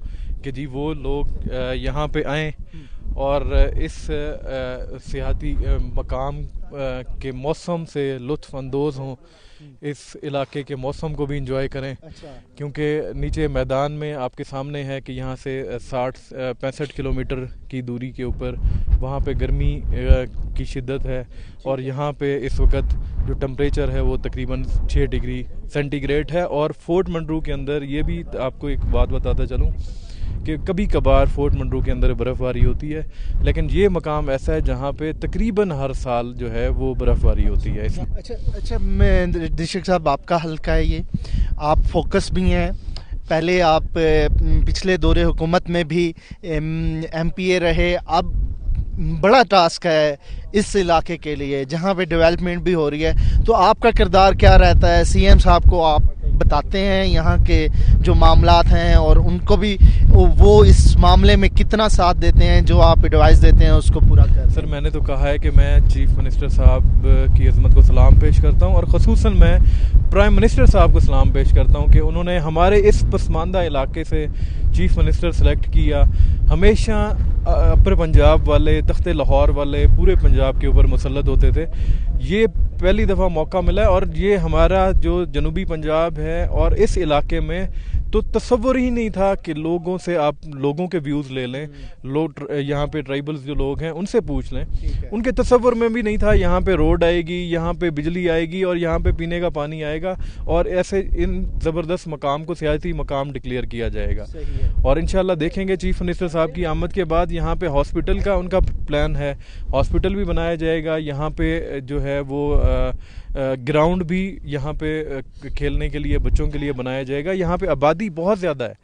कि जी वो लोग यहाँ पे आएँ और इस सियाहती मकाम के मौसम से लुत्फ़ अंदोज़ हों, इस इलाके के मौसम को भी इंजॉय करें। क्योंकि नीचे मैदान में आपके सामने है कि यहाँ से 65 किलोमीटर की दूरी के ऊपर वहाँ पे गर्मी की शिद्दत है, और यहाँ पे इस वक्त जो टेम्परेचर है वो तकरीबन 6 डिग्री सेंटीग्रेड है। और फोर्ट मंडरू के अंदर ये भी आपको एक बात बताता चलूँ कि कभी कभार फोर्ट मंडरू के अंदर बर्फ़बारी होती है, लेकिन ये मकाम ऐसा है जहाँ पे तकरीबन हर साल जो है वो बर्फ़बारी होती है। अच्छा, मैं दिशक साहब आपका हल्का है ये, आप फोकस भी हैं, पहले आप पिछले दौरे हुकूमत में भी MPA रहे, अब बड़ा टास्क है इस इलाके के लिए जहाँ पे डेवलपमेंट भी हो रही है, तो आपका किरदार क्या रहता है? सीएम साहब को आप बताते हैं यहाँ के जो मामलात हैं, और उनको भी वो इस मामले में कितना साथ देते हैं, जो आप एडवाइस देते हैं उसको पूरा कर? सर, मैंने तो कहा है कि मैं चीफ़ मिनिस्टर साहब की अज़मत को सलाम पेश करता हूँ, और ख़ुसूसन मैं प्राइम मिनिस्टर साहब को सलाम पेश करता हूँ कि उन्होंने हमारे इस पसमानदा इलाके से चीफ़ मिनिस्टर सेलेक्ट किया। हमेशा अपर पंजाब वाले, तख्ते लाहौर वाले पूरे पंजाब के ऊपर मुसल्लत होते थे, ये पहली दफ़ा मौका मिला है। और ये हमारा जो जनूबी पंजाब है और इस इलाके में तो तसव्वुर ही नहीं था कि लोगों से आप लोगों के व्यूज़ ले लें, लोग यहाँ पे ट्राइबल्स जो लोग हैं उनसे पूछ लें, उनके तसव्वुर में भी नहीं था यहाँ पे रोड आएगी, यहाँ पे बिजली आएगी और यहाँ पे पीने का पानी आएगा, और ऐसे इन ज़बरदस्त मकाम को सियासी मकाम डिक्लेयर किया जाएगा। और इंशाल्लाह देखेंगे चीफ़ मिनिस्टर साहब की आमद के बाद यहाँ पे हॉस्पिटल का उनका प्लान है, हॉस्पिटल भी बनाया जाएगा, यहाँ पे जो है वो ग्राउंड भी यहाँ पे खेलने के लिए बच्चों के लिए बनाया जाएगा। यहाँ पे आबादी बहुत ज़्यादा है,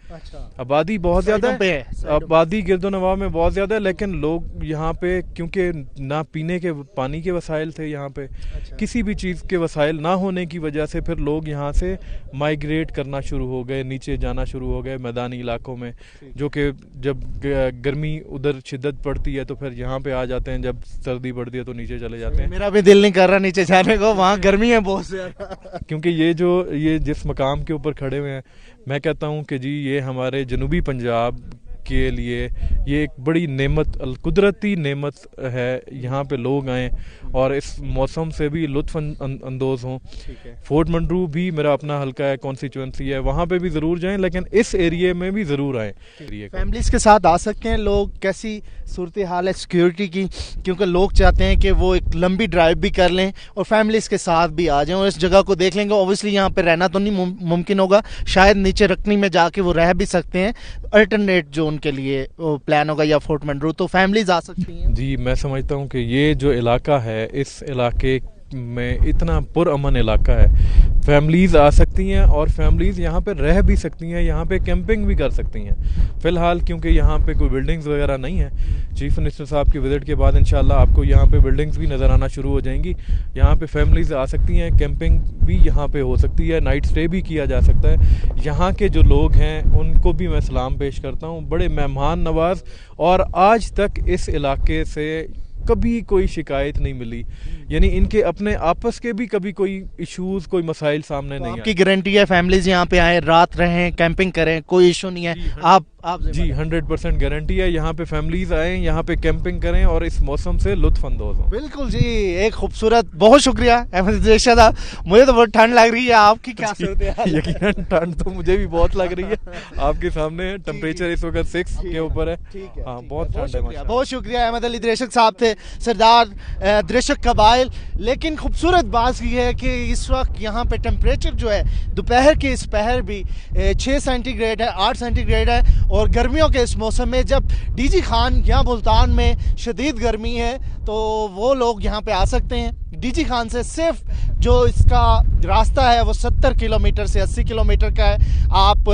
आबादी बहुत ज़्यादा है, आबादी गिरदोनवा में बहुत ज़्यादा है, लेकिन लोग यहाँ पे क्योंकि ना पीने के पानी के वसाइल थे, यहाँ पे किसी भी चीज़ के वसाइल ना होने की वजह से फिर लोग यहाँ से माइग्रेट करना शुरू हो गए, नीचे जाना शुरू हो गए मैदानी इलाकों में, जो कि जब गर्मी उधर शिद्दत पड़ती है तो फिर यहाँ पे आ जाते हैं, जब सर्दी पड़ती है तो नीचे चले जाते हैं। मेरा भी दिल नहीं कर रहा नीचे जाने को, वहाँ गर्मी है बहुत ज़्यादा। क्योंकि ये जिस मकाम के ऊपर खड़े हुए हैं, मैं कहता हूँ कि जी ये हमारे जनूबी पंजाब के लिए ये एक बड़ी नेमत, कुदरती नेमत है। यहाँ पे लोग आएँ और इस मौसम से भी लुत्फ़ अंदोज़ हों। फोर्ट मंडरू भी मेरा अपना हल्का है, कॉन्स्टिट्यूंसी है, वहाँ पे भी ज़रूर जाएं, लेकिन इस एरिए में भी ज़रूर आएँ। फैमिलीज़ के साथ आ सकते हैं लोग? कैसी सूरत हाल है सिक्योरिटी की? क्योंकि लोग चाहते हैं कि वो एक लंबी ड्राइव भी कर लें और फैमिलीज़ के साथ भी आ जाएं और इस जगह को देख लेंगे। ओबियसली यहाँ पे रहना तो नहीं मुमकिन होगा, शायद नीचे रखनी में जाके वो रह भी सकते हैं, अल्टरनेट जो उनके लिए प्लान होगा, या फोर्ट मंडरू, तो फैमिलीज़ आ सकती हैं। जी, मैं समझता हूँ कि ये जो इलाका है, इस इलाके में इतना पुरअमन इलाका है, फैमिलीज़ आ सकती हैं और फैमिलीज़ यहाँ पे रह भी सकती हैं, यहाँ पे कैंपिंग भी कर सकती हैं। फ़िलहाल क्योंकि यहाँ पे कोई बिल्डिंग्स वगैरह नहीं है, चीफ़ मिनिस्टर साहब की विज़िट के बाद इंशाल्लाह आपको यहाँ पे बिल्डिंग्स भी नज़र आना शुरू हो जाएंगी। यहाँ पे फैमिलीज़ आ सकती हैं, कैंपिंग भी यहाँ पे हो सकती है, नाइट स्टे भी किया जा सकता है। यहाँ के जो लोग हैं उनको भी मैं सलाम पेश करता हूँ, बड़े मेहमान नवाज, और आज तक इस इलाके से कभी कोई शिकायत नहीं मिली, यानी इनके अपने आपस के भी कभी कोई इश्यूज, कोई मसाइल सामने नहीं आए। आपकी गारंटी है फैमिलीज यहाँ पे आए, रात रहें, कैंपिंग करें, कोई इशू नहीं है? आप आप जी 100% गारंटी है। यहाँ पे फैमिलीज आए, यहाँ पे कैंपिंग करें और इस मौसम से लुत्फानंदोज हों। बिल्कुल जी, एक खूबसूरत, बहुत शुक्रिया अहमद इदरीस साहब। मुझे तो बहुत ठंड लग रही है, आपकी क्या सूरत है? यकीनन ठंड तो मुझे भी बहुत लग रही है। आपके सामने टेम्परेचर इस वक्त 6 के ऊपर है। हाँ, बहुत ठंड है। बहुत शुक्रिया। अहमद अली दृशक साहब थे, सरदार दृशक कबाइल। लेकिन खूबसूरत बात ये है कि इस वक्त यहाँ पे टेम्परेचर जो है दोपहर के इस पहर भी 6 सेंटीग्रेड है, 8 सेंटीग्रेड है। और गर्मियों के इस मौसम में जब डीजी खान या मुल्तान में शदीद गर्मी है तो वो लोग यहाँ पे आ सकते हैं। डीजी खान से सिर्फ जो इसका रास्ता है वो 70 किलोमीटर से 80 किलोमीटर का है। आप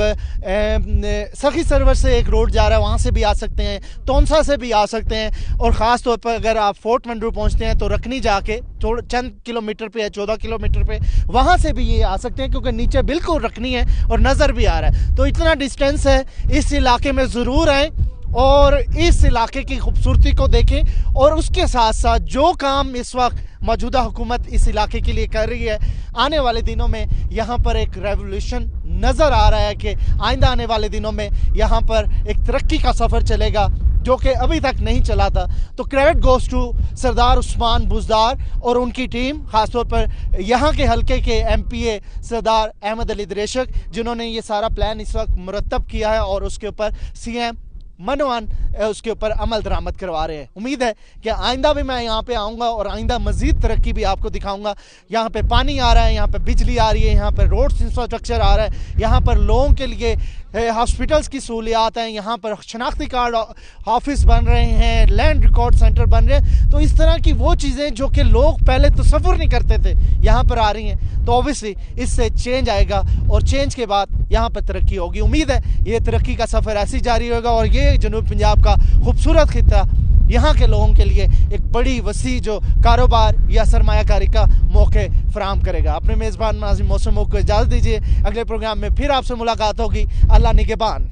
सखी सरवर से एक रोड जा रहा है, वहाँ से भी आ सकते हैं, तोनसा से भी आ सकते हैं। और ख़ास तौर पर अगर आप फोर्ट मंडरू पहुँचते हैं तो रखनी जाके चंद किलोमीटर पे है, 14 किलोमीटर पे, वहाँ से भी ये आ सकते हैं क्योंकि नीचे बिल्कुल रखनी है और नज़र भी आ रहा है। तो इतना डिस्टेंस है, इस इलाके में ज़रूर आएँ और इस इलाके की खूबसूरती को देखें। और उसके साथ साथ जो काम इस वक्त मौजूदा हुकूमत इस इलाके के लिए कर रही है, आने वाले दिनों में यहाँ पर एक रेवोल्यूशन नज़र आ रहा है कि आइंदा आने वाले दिनों में यहाँ पर एक तरक्की का सफ़र चलेगा जो कि अभी तक नहीं चला था। तो क्रेडिट गोज़ टू सरदार उस्मान बुज़दार और उनकी टीम, ख़ासतौर पर यहाँ के हलके के MPA सरदार अहमद अली दृशक, जिन्होंने ये सारा प्लान इस वक्त मुरतब किया है और उसके ऊपर CM मनोवान उसके ऊपर अमल दरामद करवा रहे हैं। उम्मीद है कि आइंदा भी मैं यहाँ पे आऊँगा और आइंदा मज़ीद तरक्की भी आपको दिखाऊंगा। यहाँ पे पानी आ रहा है, यहाँ पे बिजली आ रही है, यहाँ पर रोड्स इंफ्रास्ट्रक्चर आ रहा है, यहाँ पर लोगों के लिए हॉस्पिटल्स की सहूलियात हैं, यहाँ पर शनाख्ती कार्ड ऑफिस बन रहे हैं, लैंड रिकॉर्ड सेंटर बन रहे हैं। तो इस तरह की वो चीज़ें जो कि लोग पहले तसव्वुर नहीं करते थे यहाँ पर आ रही हैं। तो ऑब्वियसली इससे चेंज आएगा और चेंज के बाद यहाँ पर तरक्की होगी। उम्मीद है ये तरक्की का सफ़र ऐसे जारी होगा और ये जनूब पंजाब का खूबसूरत खित्ता यहाँ के लोगों के लिए एक बड़ी वसी जो कारोबार या सरमायाकारी का मौके फराहम करेगा। अपने मेज़बान नाज़िम मौसम को इजाज़त दीजिए। अगले प्रोग्राम में फिर आपसे मुलाकात होगी। अल्लाह निगहबान।